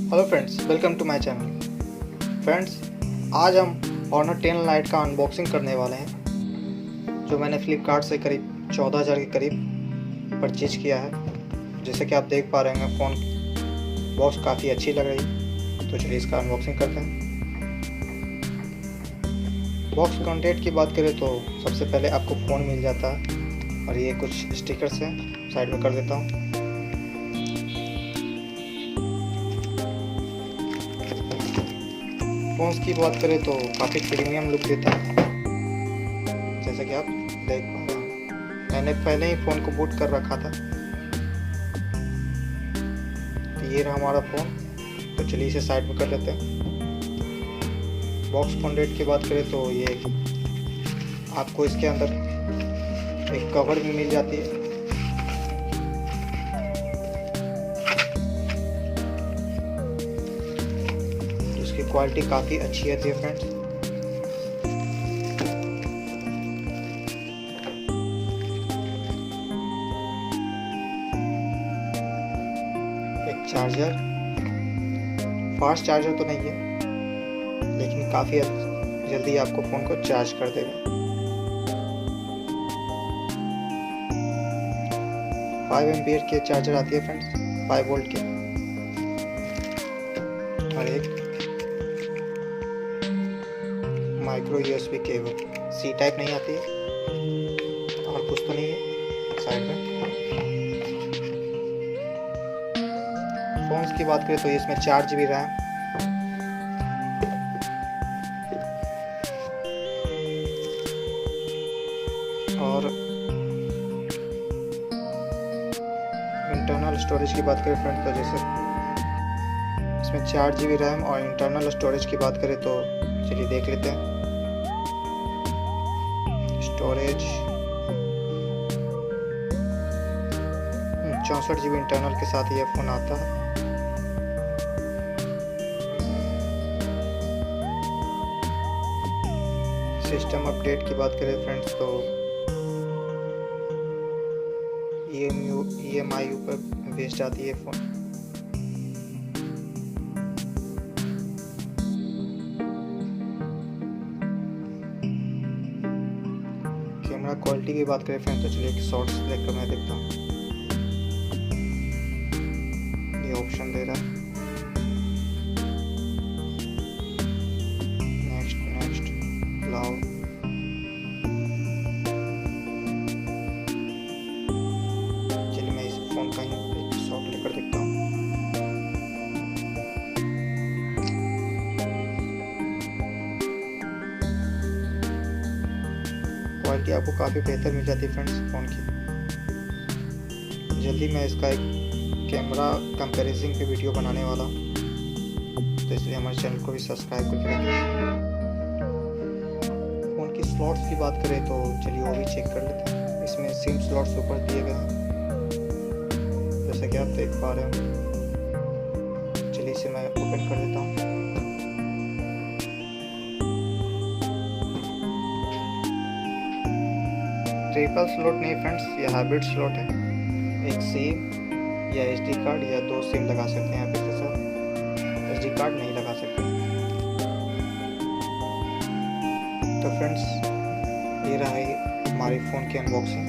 Hello friends, welcome to my channel. Friends, आज हम Honor 10 light का अनबॉक्सिंग करने वाले हैं, जो मैंने फ्लिपकार्ट से करीब 14,000 के करीब परचेज किया है। जैसे कि आप देख पा रहे हैं, फ़ोन बॉक्स काफ़ी अच्छी लग रही, तो चलिए इसका अनबॉक्सिंग करते हैं। बॉक्स कंटेंट की बात करें तो सबसे पहले आपको फ़ोन मिल जाता है और ये कुछ स्टिकर्स हैं, साइड में कर देता हूँ। फ़ोन्स की बात करें तो काफ़ी प्रीमियम लुक देता है, जैसा कि आप देख पा रहे हैं। मैंने पहले ही फ़ोन को बूट कर रखा था। तो ये रहा हमारा फ़ोन, तो चलिए इसे साइड में कर लेते हैं। बॉक्स कंटेंट की बात करें तो ये आपको इसके अंदर एक कवर भी मिल जाती है। इसकी क्वालिटी काफ़ी अच्छी है फ्रेंड्स। एक चार्जर, फास्ट चार्जर तो नहीं है, लेकिन काफ़ी जल्दी आपको फ़ोन को चार्ज कर देगा। 5 एम्पियर की चार्जर आती है फ्रेंड्स, 5 वोल्ट की। और एक micro USB cable, C type नहीं आती है, और कुछ तो नहीं है साइड में। फ़ोन्स की बात करें तो इसमें 4 GB रैम, और इंटरनल स्टोरेज की बात करें फ्रेंड्स तो जैसे इसमें 4 GB रैम और इंटरनल स्टोरेज की बात करें तो चलिए देख लेते हैं। स्टोरेज 64 GB इंटरनल के साथ यह फ़ोन आता है। सिस्टम अपडेट की बात करें फ्रेंड्स तो EMI पर बेस्ड आती है फ़ोन। कैमरा क्वालिटी की बात करें फ्रेंड्स तो चलिए एक शॉर्ट्स देखकर मैं देखता हूँ। ये ऑप्शन दे रहा है, नेक्स्ट लाओ। चलिए मैं इस फ़ोन का ही शॉट लेकर देखता हूँ। क्वालिटी आपको काफ़ी बेहतर मिल जाती है फ्रेंड्स फ़ोन की। जल्दी मैं इसका एक कैमरा कंपैरिजन पे वीडियो बनाने वाला हूँ, तो इसलिए हमारे चैनल को भी सब्सक्राइब करके रखें। फ़ोन की स्लॉट्स की बात करें तो चलिए वो भी चेक कर लेते हैं। इसमें सिम स्लॉट्स ऊपर दिए गए हैं, जैसा कि आप देख पा रहे हो। चलिए इसे मैं ओपन कर देता हूँ। ट्रिपल स्लॉट नहीं फ्रेंड्स, ये हाइब्रिड स्लॉट है। एक सिम या SD कार्ड या 2 सिम लगा सकते हैं आप इसके साथ, SD कार्ड नहीं लगा सकते। तो फ्रेंड्स, ये रहा हमारी फ़ोन की अनबॉक्सिंग।